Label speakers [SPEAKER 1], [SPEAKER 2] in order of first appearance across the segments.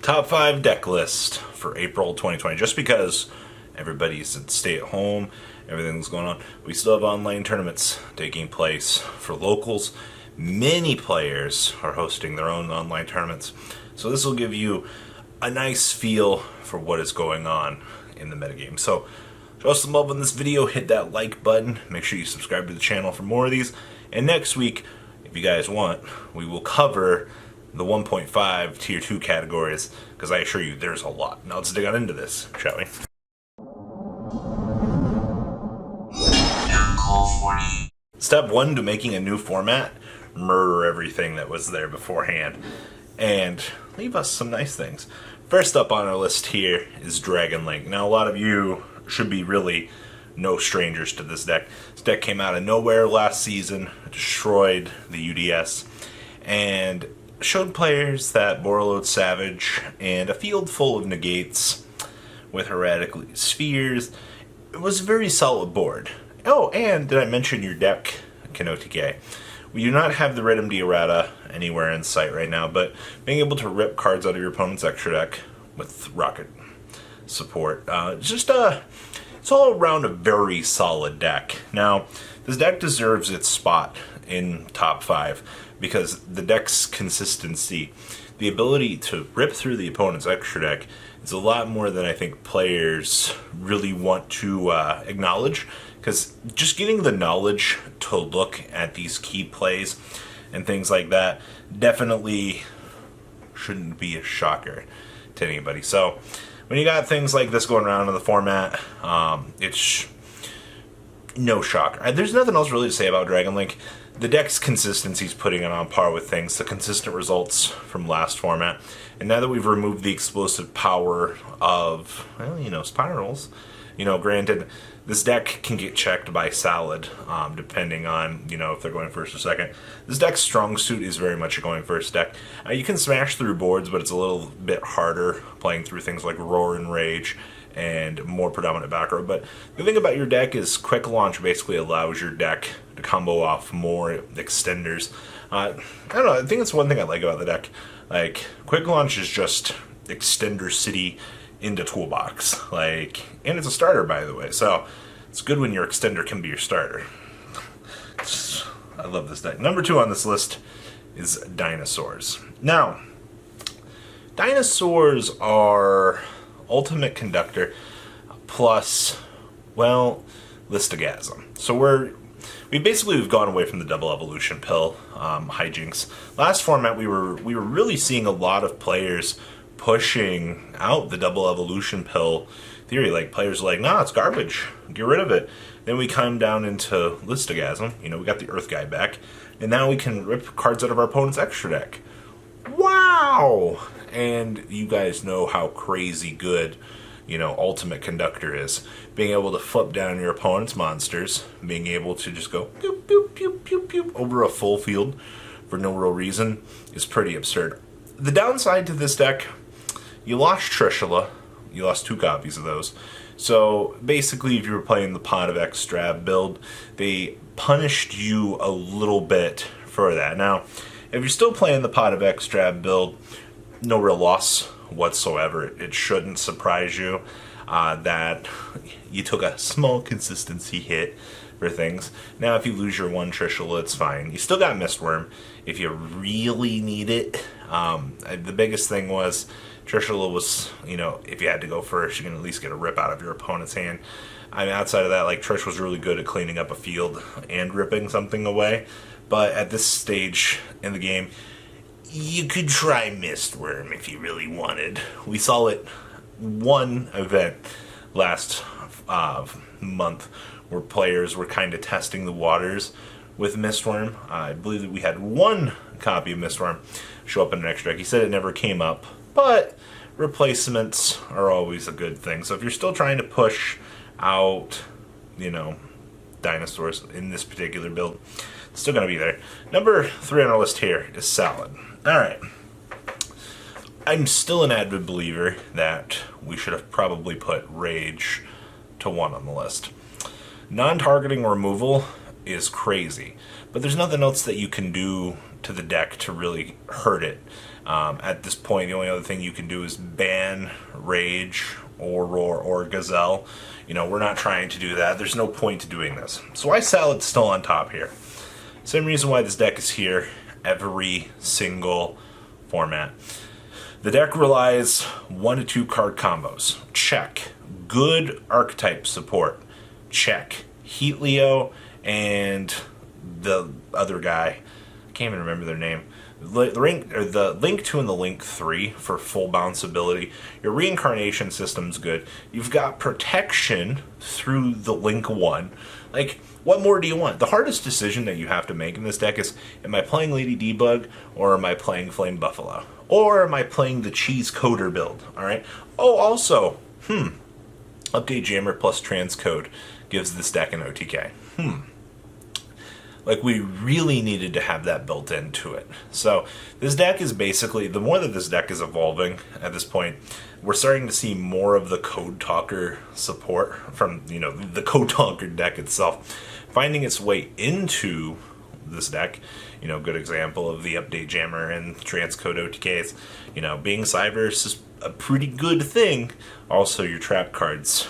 [SPEAKER 1] Top 5 deck list for April 2020. Just because everybody's at stay at home, everything's going on, we still have online tournaments taking place for locals. Many players are hosting their own online tournaments. So this will give you a nice feel for what is going on in the metagame. So show us some love on this video, hit that like button, make sure you subscribe to the channel for more of these. And next week, if you guys want, we will cover the 1.5 tier 2 categories, because I assure you there's a lot. Now let's dig on into this, shall we? Step 1 to making a new format: murder everything that was there beforehand and leave us some nice things. First up on our list here is Dragon Link. Now a lot of you should be really no strangers to this deck. This deck came out of nowhere last season, destroyed the UDS, and showed players that Borreload Savage and a field full of negates with Erratic Spheres, it was a very solid board. Oh, and did I mention your deck, Kanotike? We do not have the Red MD Errata anywhere in sight right now, but being able to rip cards out of your opponent's extra deck with Rocket support, it's all around a very solid deck. Now, this deck deserves its spot in top 5 because the deck's consistency, the ability to rip through the opponent's extra deck, is a lot more than I think players really want to acknowledge, because just getting the knowledge to look at these key plays and things like that definitely shouldn't be a shocker to anybody. So when you got things like this going around in the format, it's no shocker. There's nothing else really to say about Dragon Link. The deck's consistency is putting it on par with things, the consistent results from last format. And now that we've removed the explosive power of, well, spirals, granted, this deck can get checked by Salad, depending on, if they're going first or second. This deck's strong suit is very much a going first deck. You can smash through boards, but it's a little bit harder playing through things like Roar and Rage and more predominant back row. But the thing about your deck is Quick Launch basically allows your deck to combo off more extenders. I don't know, I think it's one thing I like about the deck. Like, Quick Launch is just Extender City into Toolbox. And it's a starter, by the way, so it's good when your extender can be your starter. I love this deck. Number 2 on this list is Dinosaurs. Now, Dinosaurs are Ultimate Conductor plus, well, Listogasm. So we've gone away from the double evolution pill hijinks. Last format we were really seeing a lot of players pushing out the double evolution pill theory. Like, players are like, nah, it's garbage, get rid of it. Then we come down into Listogasm, we got the Earth guy back, and now we can rip cards out of our opponent's extra deck. Wow! And you guys know how crazy good, Ultimate Conductor is. Being able to flip down your opponent's monsters, being able to just go pew, pew, pew, pew, pew, over a full field for no real reason is pretty absurd. The downside to this deck, you lost Trishula. You lost 2 copies of those. So basically, if you were playing the Pot of Extra build, they punished you a little bit for that. Now, if you're still playing the Pot of Extra build, no real loss whatsoever. It shouldn't surprise you that you took a small consistency hit for things. Now, if you lose your 1 Trishula, it's fine. You still got Mistworm if you really need it. The biggest thing was Trishula was, if you had to go first, you can at least get a rip out of your opponent's hand. Outside of that, Trish was really good at cleaning up a field and ripping something away. But at this stage in the game, you could try Mistworm if you really wanted. We saw it one event last month where players were kind of testing the waters with Mistworm. I believe that we had 1 copy of Mistworm show up in an extra deck. He said it never came up, but replacements are always a good thing. So if you're still trying to push out, Dinosaurs in this particular build, it's still going to be there. Number 3 on our list here is Salad. Alright. I'm still an avid believer that we should have probably put Rage to 1 on the list. Non-targeting removal is crazy, but there's nothing else that you can do to the deck to really hurt it. At this point, the only other thing you can do is ban Rage or Roar or Gazelle. We're not trying to do that. There's no point to doing this. So why Salad's still on top here? Same reason why this deck is here every single format. The deck relies 1 to 2 card combos. Check. Good archetype support. Check. Heat Leo and the other guy. I can't even remember their name. The Link 2 and the Link 3 for full bounce ability. Your reincarnation system's good. You've got protection through the Link 1. Like, what more do you want? The hardest decision that you have to make in this deck is, am I playing Lady Debug or am I playing Flame Buffalo? Or am I playing the Cheese Coder build? Alright? Oh, also, Update Jammer plus Transcode gives this deck an OTK. Like, we really needed to have that built into it. So, this deck is basically, the more that this deck is evolving at this point, we're starting to see more of the Code Talker support from, the Code Talker deck itself, finding its way into this deck. Good example of the Update Jammer and Transcode OTKs. Being Cyberse is a pretty good thing. Also, your trap cards,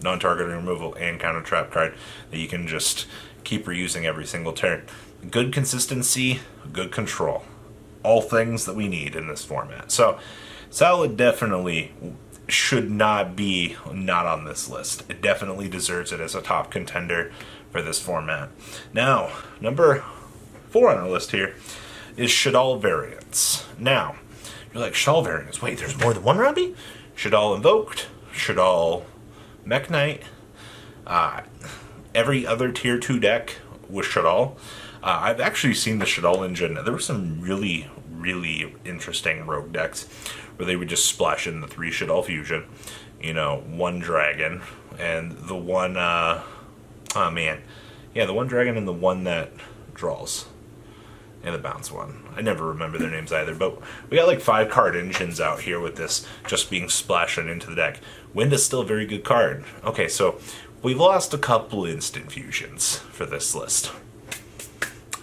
[SPEAKER 1] non-targeting removal and counter trap card that you can just keep reusing every single turn. Good consistency, good control. All things that we need in this format. So, Salad definitely should not be not on this list. It definitely deserves it as a top contender for this format. Now, number 4 on our list here is Shaddoll variants. Now, you're like, Shaddoll variants? Wait, there's more than one, Robbie? Shaddoll Invoked, Shaddoll Mech Knight, every other tier 2 deck with Shaddoll. I've actually seen the Shaddoll engine. There were some really, really interesting rogue decks where they would just splash in the 3 Shaddoll fusion, 1 dragon, and the one, the one dragon and the one that draws. And the bounce one. I never remember their names either, but we got like 5 card engines out here with this just being splashed into the deck. Wind is still a very good card. Okay, so we've lost a couple instant fusions for this list.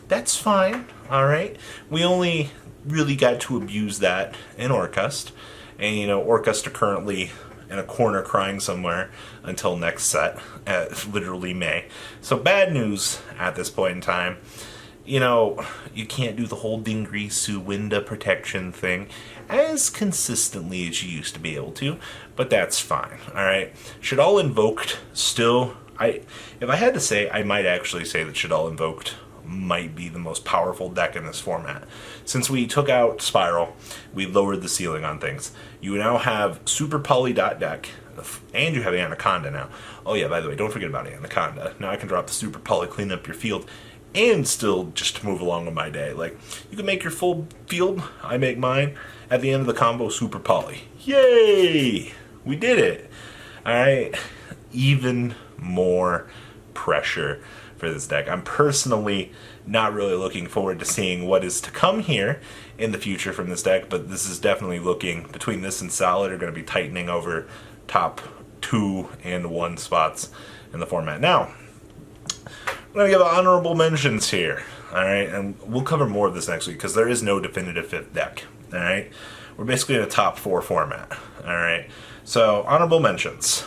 [SPEAKER 1] That's fine, alright? We only really got to abuse that in Orcust. And, Orcust are currently in a corner crying somewhere until next set, literally May. So bad news at this point in time. You can't do the whole Dingrisu Winda protection thing as consistently as you used to be able to, but that's fine, alright? Shaddoll Invoked still, if I had to say, I might actually say that Shaddoll Invoked might be the most powerful deck in this format. Since we took out Spiral, we lowered the ceiling on things. You now have Super Poly Dot deck, and you have Anaconda now. Oh yeah, by the way, don't forget about Anaconda. Now I can drop the Super Poly, clean up your field, and still just move along with my day. Like, you can make your full field, I make mine, at the end of the combo, Super Poly. Yay! We did it! Alright, even more pressure for this deck. I'm personally not really looking forward to seeing what is to come here in the future from this deck, but this is definitely looking, between this and Salad, are going to be tightening over top 2 and 1 spots in the format. Now, I'm going to give honorable mentions here, alright? And we'll cover more of this next week, because there is no definitive 5th deck, alright? We're basically in a top 4 format, alright? So, honorable mentions.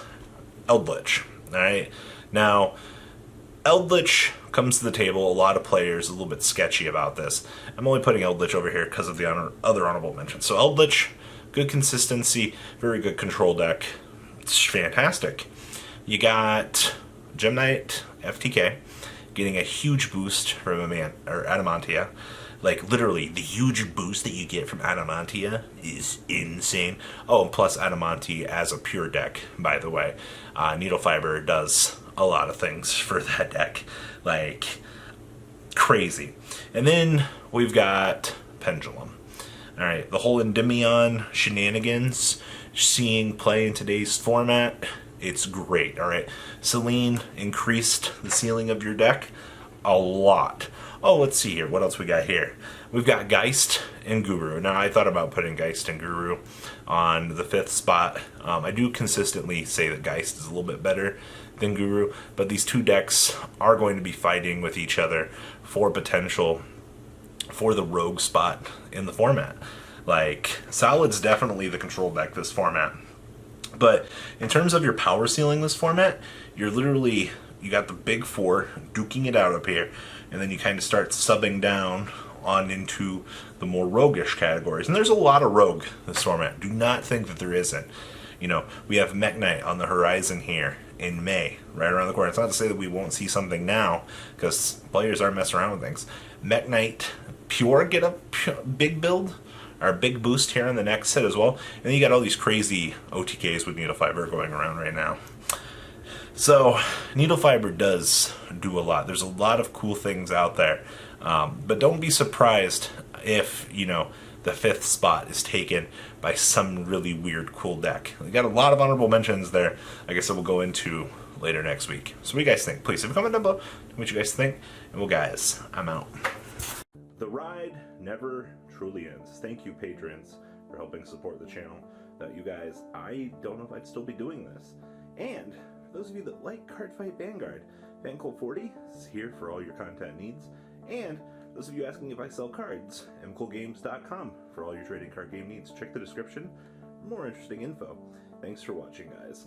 [SPEAKER 1] Eldritch, alright? Now, Eldritch comes to the table, a lot of players a little bit sketchy about this. I'm only putting Eldritch over here because of the other honorable mentions. So, Eldritch, good consistency, very good control deck. It's fantastic. You got Gem Knight, FTK, getting a huge boost from Adamantia. Like, literally, the huge boost that you get from Adamantia is insane. Oh, and plus Adamanti as a pure deck, by the way. Needle Fiber does a lot of things for that deck. Like, crazy. And then we've got Pendulum. Alright, the whole Endymion shenanigans, seeing play in today's format, it's great, alright? Selene increased the ceiling of your deck a lot. Oh, let's see here. What else we got here? We've got Geist and Guru. Now, I thought about putting Geist and Guru on the 5th spot. I do consistently say that Geist is a little bit better than Guru, but these 2 decks are going to be fighting with each other for potential for the rogue spot in the format. Like, Solid's definitely the control deck this format. But in terms of your power ceiling this format, you're literally, you got the big four duking it out up here, and then you kind of start subbing down on into the more roguish categories. And there's a lot of rogue this format. Do not think that there isn't. You know, we have Mech Knight on the horizon here in May, right around the corner. It's not to say that we won't see something now, because players are messing around with things. Mech Knight Pure get a big build, or a big boost here on the next set as well. And then you got all these crazy OTKs with Needle Fiber going around right now. So, Needle Fiber does do a lot. There's a lot of cool things out there. But don't be surprised if, you know, the 5th spot is taken by some really weird cool deck. We got a lot of honorable mentions there. I guess we'll go into later next week. So what do you guys think? Please leave a comment down below what you guys think. And well, guys, I'm out. The ride never truly ends. Thank you, patrons, for helping support the channel. Without you guys, I don't know if I'd still be doing this. And for those of you that like Cardfight Vanguard, FanCool40 is here for all your content needs. And those of you asking if I sell cards, mcoolgames.com for all your trading card game needs. Check the description for more interesting info. Thanks for watching, guys.